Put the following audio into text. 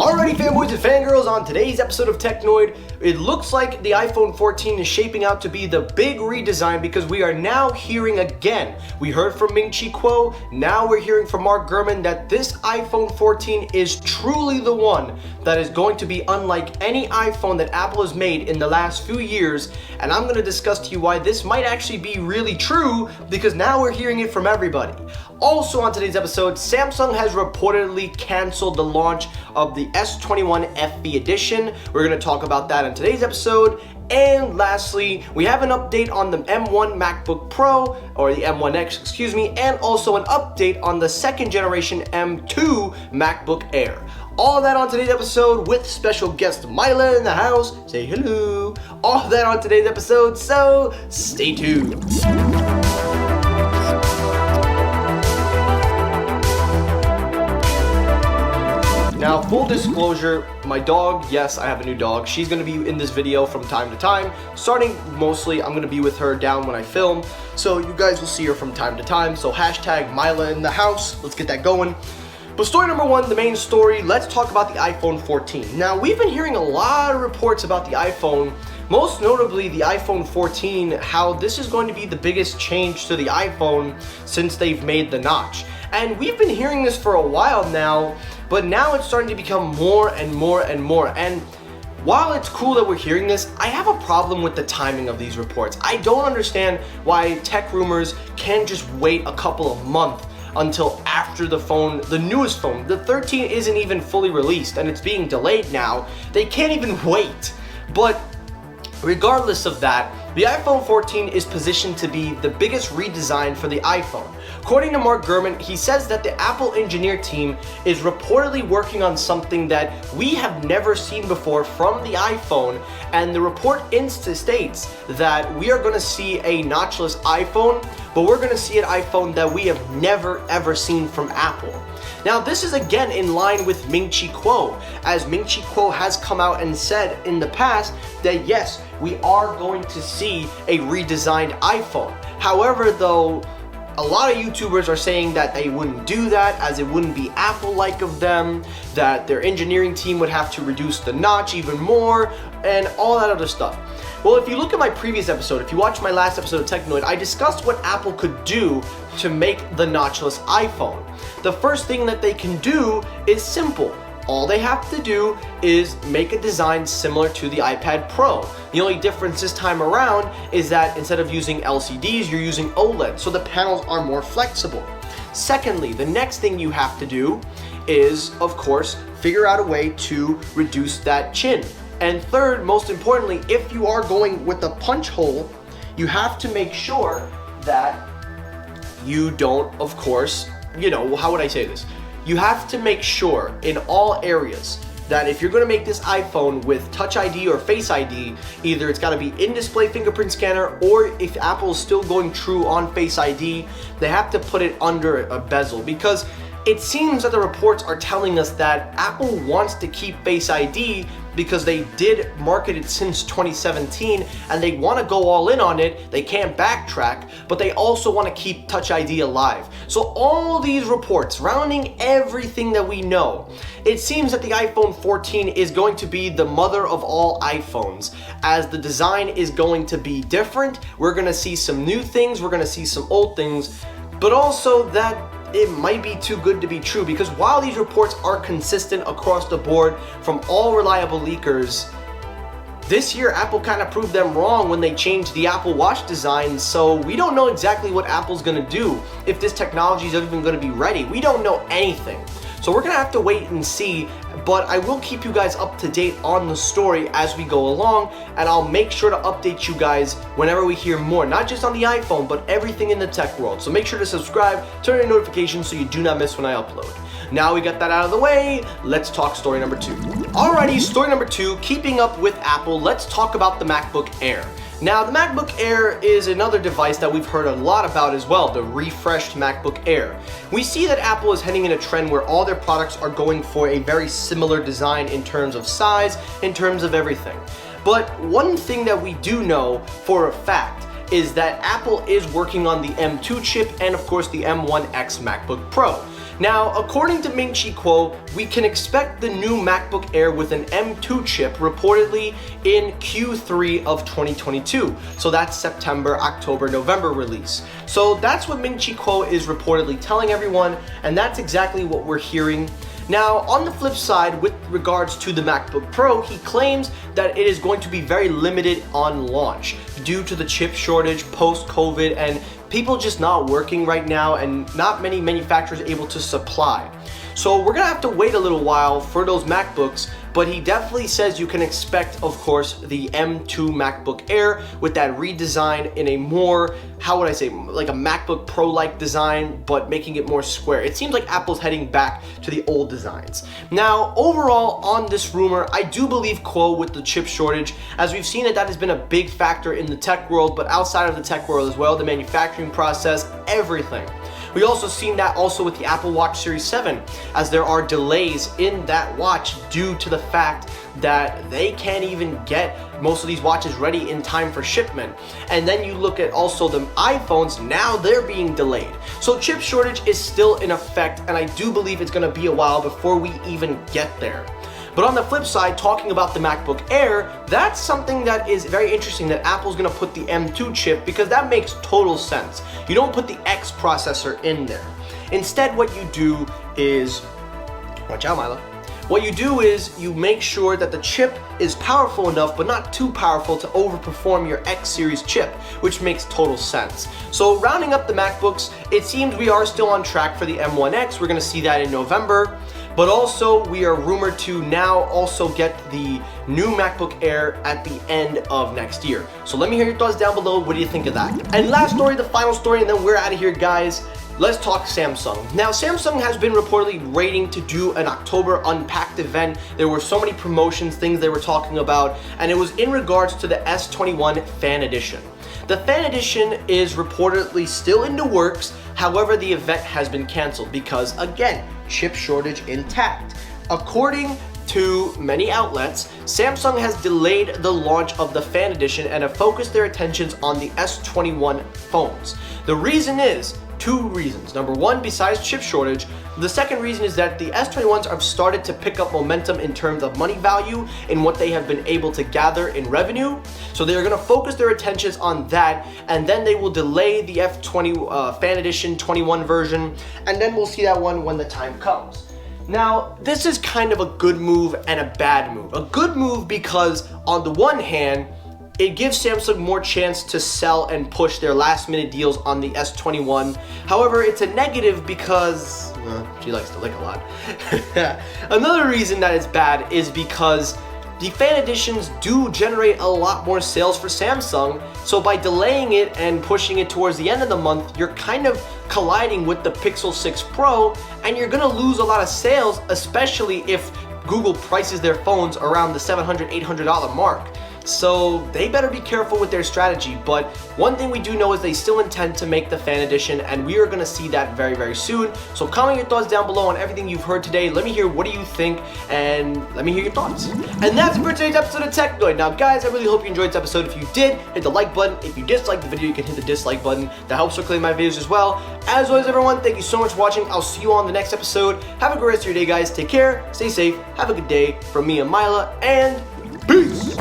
Alrighty, fanboys and fangirls, on today's episode of Technoid, it looks like the iPhone 14 is shaping out to be the big redesign because we are now hearing again. We heard from Ming-Chi Kuo, now we're hearing from Mark Gurman that this iPhone 14 is truly the one that is going to be unlike any iPhone that Apple has made in the last few years, and I'm going to discuss to you why this might actually be really true because now we're hearing it from everybody. Also on today's episode, Samsung has reportedly canceled the launch of the S21 FE edition. We're going to talk about that in today's episode. And lastly, we have an update on the M1 MacBook Pro, or the M1X, excuse me, and also an update on the second generation M2 MacBook Air. All of that on today's episode with special guest Myla in the house. Say hello. All of that on today's episode, so stay tuned. Now, full disclosure, my dog, yes, I have a new dog. She's gonna be in this video from time to time. Starting mostly, I'm gonna be with her down when I film. So you guys will see her from time to time. So hashtag Myla in the house. Let's get that going. But story number one, the main story, let's talk about the iPhone 14. Now, we've been hearing a lot of reports about the iPhone, most notably the iPhone 14, how this is going to be the biggest change to the iPhone since they've made the notch. And we've been hearing this for a while now, but now it's starting to become more and more and more. And while it's cool that we're hearing this, I have a problem with the timing of these reports. I don't understand why tech rumors can't just wait a couple of months until after the phone, the newest phone. The 13 isn't even fully released and it's being delayed now. They can't even wait. But regardless of that, the iPhone 14 is positioned to be the biggest redesign for the iPhone. According to Mark Gurman, he says that the Apple engineer team is reportedly working on something that we have never seen before from the iPhone, and the report states that we are going to see a notchless iPhone, but we're going to see an iPhone that we have never ever seen from Apple. Now, this is again in line with Ming-Chi Kuo, as Ming-Chi Kuo has come out and said in the past that yes, we are going to see a redesigned iPhone. However, though, a lot of YouTubers are saying that they wouldn't do that as it wouldn't be Apple-like of them, that their engineering team would have to reduce the notch even more, and all that other stuff. Well, if you look at my previous episode, if you watch my last episode of Technoid, I discussed what Apple could do to make the notchless iPhone. The first thing that they can do is simple. All they have to do is make a design similar to the iPad Pro. The only difference this time around is that instead of using LCDs, you're using OLED, so the panels are more flexible. Secondly, the next thing you have to do is, of course, figure out a way to reduce that chin. And third, most importantly, if you are going with a punch hole, you have to make sure that you don't, of course, how would I say this? You have to make sure in all areas that if you're going to make this iPhone with Touch ID or Face ID, either it's got to be in-display fingerprint scanner, or if Apple's still going true on Face ID, they have to put it under a bezel, because it seems that the reports are telling us that Apple wants to keep Face ID because they did market it since 2017 and they want to go all in on it. They can't backtrack, but they also want to keep Touch ID alive. So all these reports surrounding everything that we know, it seems that the iPhone 14 is going to be the mother of all iPhones, as the design is going to be different. We're going to see some new things, we're going to see some old things, but also that it might be too good to be true, because while these reports are consistent across the board from all reliable leakers, this year Apple kind of proved them wrong when they changed the Apple Watch design, so we don't know exactly what Apple's going to do, if this technology is even going to be ready. We don't know anything. So we're going to have to wait and see, but I will keep you guys up to date on the story as we go along, and I'll make sure to update you guys whenever we hear more, not just on the iPhone, but everything in the tech world. So make sure to subscribe, turn on notifications so you do not miss when I upload. Now we got that out of the way, let's talk story number two. Alrighty, story number two, keeping up with Apple, let's talk about the MacBook Air. Now, the MacBook Air is another device that we've heard a lot about as well, the refreshed MacBook Air. We see that Apple is heading in a trend where all their products are going for a very similar design in terms of size, in terms of everything. But one thing that we do know for a fact is that Apple is working on the M2 chip and of course the M1X MacBook Pro. Now, according to Ming-Chi Kuo, we can expect the new MacBook Air with an M2 chip reportedly in Q3 of 2022. So that's September, October, November release. So that's what Ming-Chi Kuo is reportedly telling everyone, and that's exactly what we're hearing. Now, on the flip side, with regards to the MacBook Pro, he claims that it is going to be very limited on launch due to the chip shortage post-COVID and people just not working right now and not many manufacturers able to supply. So we're gonna have to wait a little while for those MacBooks, but he definitely says you can expect, of course, the M2 MacBook Air with that redesign in a more, how would I say, like a MacBook Pro-like design, but making it more square. It seems like Apple's heading back to the old designs. Now, overall, on this rumor, I do believe Kuo with the chip shortage, as we've seen that has been a big factor in the tech world, but outside of the tech world as well, the manufacturing process, everything. We also seen that also with the Apple Watch Series 7, as there are delays in that watch due to the fact that they can't even get most of these watches ready in time for shipment. And then you look at also the iPhones, now they're being delayed. So chip shortage is still in effect, and I do believe it's gonna be a while before we even get there. But on the flip side, talking about the MacBook Air, that's something that is very interesting, that Apple's gonna put the M2 chip, because that makes total sense. You don't put the X processor in there. Instead, what you do is, watch out, Mila. What you do is you make sure that the chip is powerful enough, but not too powerful to overperform your X series chip, which makes total sense. So rounding up the MacBooks, it seems we are still on track for the M1X. We're gonna see that in November. But also, we are rumored to now also get the new MacBook Air at the end of next year. So let me hear your thoughts down below. What do you think of that? And last story, the final story, and then we're out of here, guys. Let's talk Samsung. Now, Samsung has been reportedly waiting to do an October Unpacked event. There were so many promotions, things they were talking about, and it was in regards to the S21 Fan Edition. The Fan Edition is reportedly still in the works. However, the event has been canceled because, again, chip shortage intact. According to many outlets, Samsung has delayed the launch of the Fan Edition and have focused their attentions on the S21 phones. The reason is, two reasons. Number one, besides chip shortage, the second reason is that the S21s have started to pick up momentum in terms of money value in what they have been able to gather in revenue. So they're going to focus their attentions on that, and then they will delay the F20 Fan Edition 21 version, and then we'll see that one when the time comes. Now, this is kind of a good move and a bad move. A good move because on the one hand, it gives Samsung more chance to sell and push their last minute deals on the S21. However, it's a negative because, she likes to lick a lot. Another reason that it's bad is because the Fan Editions do generate a lot more sales for Samsung, so by delaying it and pushing it towards the end of the month, you're kind of colliding with the Pixel 6 Pro, and you're gonna lose a lot of sales, especially if Google prices their phones around the $700, $800 mark. So they better be careful with their strategy, but one thing we do know is they still intend to make the Fan Edition, and we are going to see that very, very soon. So comment your thoughts down below on everything you've heard today. Let me hear what do you think, and let me hear your thoughts. And that's it for today's episode of Technoid. Now guys, I really hope you enjoyed this episode. If you did, hit the like button. If you disliked the video, you can hit the dislike button. That helps circulate my videos as well. As always, everyone, thank you so much for watching. I'll see you on the next episode. Have a great rest of your day, guys. Take care, stay safe, have a good day. From me and Mila, and peace!